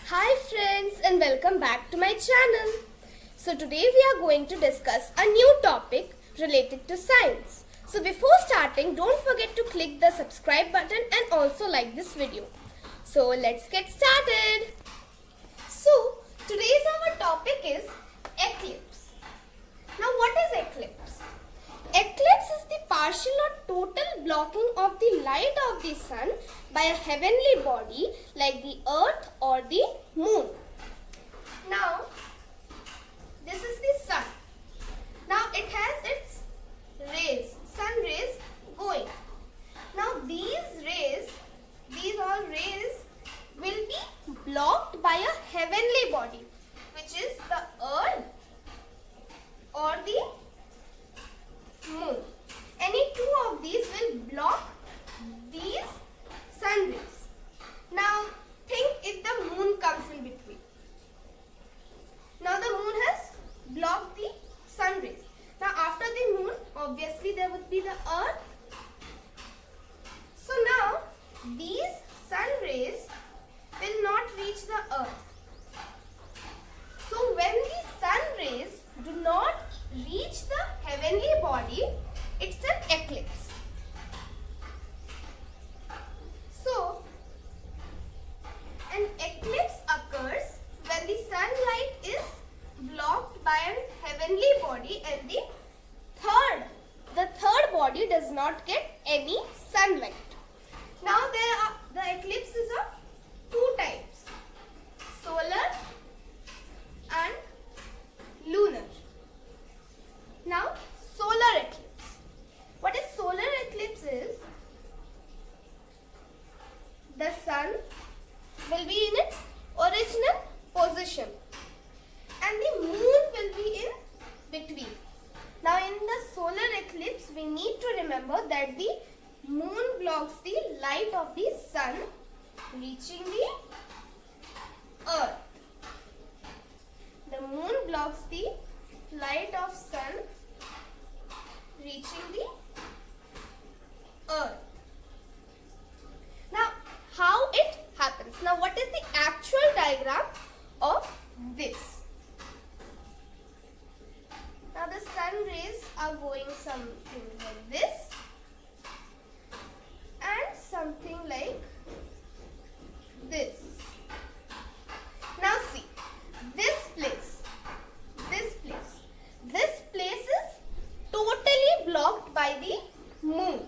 Hi friends and welcome back to my channel. So today we are going to discuss a new topic related to science. So before starting, don't forget to click the subscribe button and also like this video. So let's get started. So today's our topic is eclipse. Now what is eclipse? Eclipse is the partial or total blocking of the light of the sun by a heavenly body like the earth or the moon. Now, this is the sun. Now, it has its rays, sun rays going. Now, these all rays will be blocked by a heavenly body, which is the earth or the moon. Any two of these will block these sun rays. Now think if the moon comes in between. Now the moon has blocked the sun rays. Now after the moon, obviously there would be the earth. So now these sun rays will not reach the earth. So when the sun rays do not reach the heavenly body, it's an eclipse. So, an eclipse occurs when the sunlight is blocked by a heavenly body and the third body does not get any sunlight. Now the eclipse is of two types, solar and lunar. Now, solar eclipse. What is solar eclipse is, the sun will be in its original position and the moon will be in between. Now, in the solar eclipse, we need to remember that the moon blocks the light of the sun reaching the earth. The moon blocks the light of sun reaching the earth. Now, how it happens? Now, what is the actual diagram of this? Now, the sun rays are going something like this and something like this. Now, see, this place is totally blocked by the moon.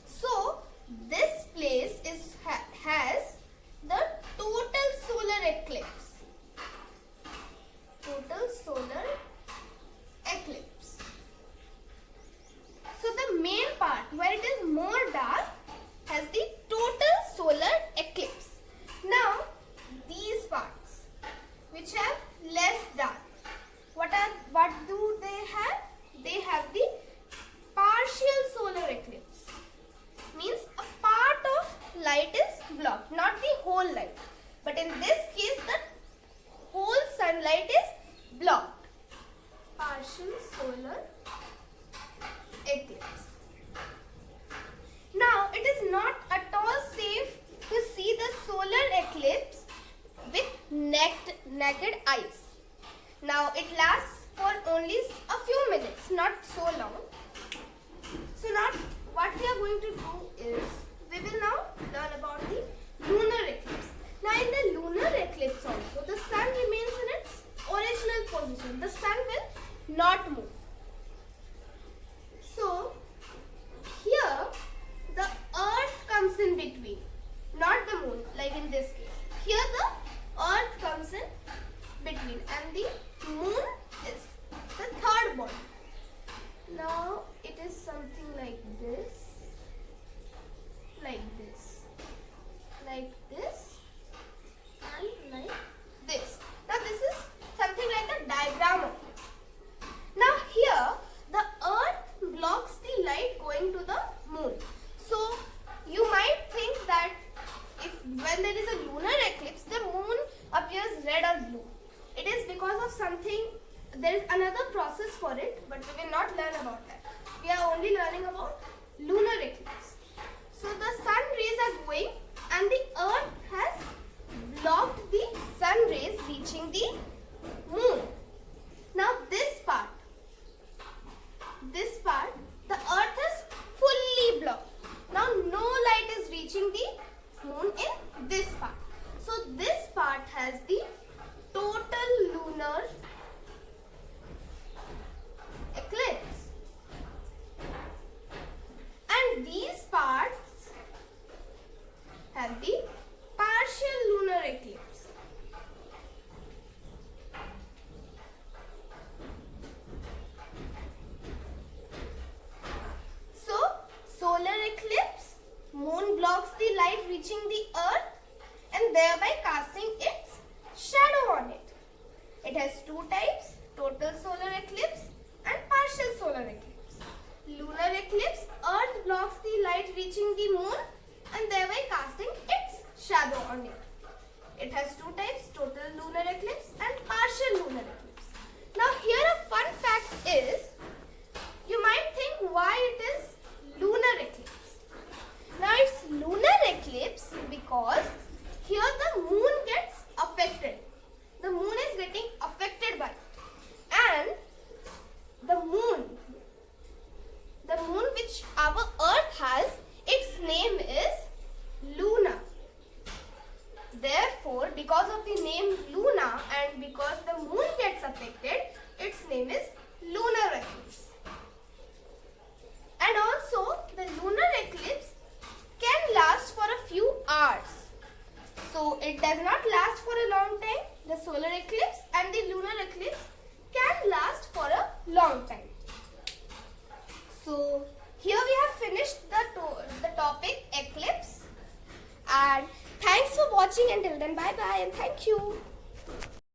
So, this place has the total solar eclipse. Total solar eclipse. So, the main part where it is more dark has the total solar eclipse. Now, these parts which have less dark, what do they have? They have the partial solar eclipse. Means a part of light is blocked, not the whole light. But in this case, the whole sunlight is blocked. Partial solar eclipse. Now, it is not at all safe to see the solar eclipse with naked eyes. Now, it lasts for only a few minutes, not so long. So now, what we are going to do is, we will now learn about the lunar eclipse. Now, in the lunar eclipse also, the sun remains in its original position. The sun will not move. So, here, the earth comes in between, not the moon, like in this case. Here, the earth comes in between and the moon is the third body. Now it is something like this. reaching the moon in this part. So this part has the total lunar eclipse, and these parts have the partial lunar eclipse. So solar eclipse, moon blocks the light reaching the earth and thereby casting its shadow on it. It has two types, total solar eclipse and partial solar eclipse. Lunar eclipse, earth blocks the light reaching the moon and thereby casting its shadow on it. It has two types, total lunar eclipse and partial lunar eclipse. Now here a fun fact is, you might think why it is lunar eclipse. Now it's lunar eclipse because here the moon gets affected. The moon is getting affected by it. And the moon which our earth has, its name is Luna. Therefore, because of the name Luna and because the moon gets affected, its name is lunar eclipse. And also, the lunar eclipse can last for a few hours. So, it does not last for a long time. The solar eclipse and the lunar eclipse can last for a long time. So, here we have finished the topic eclipse. And thanks for watching. Until then, bye bye and thank you.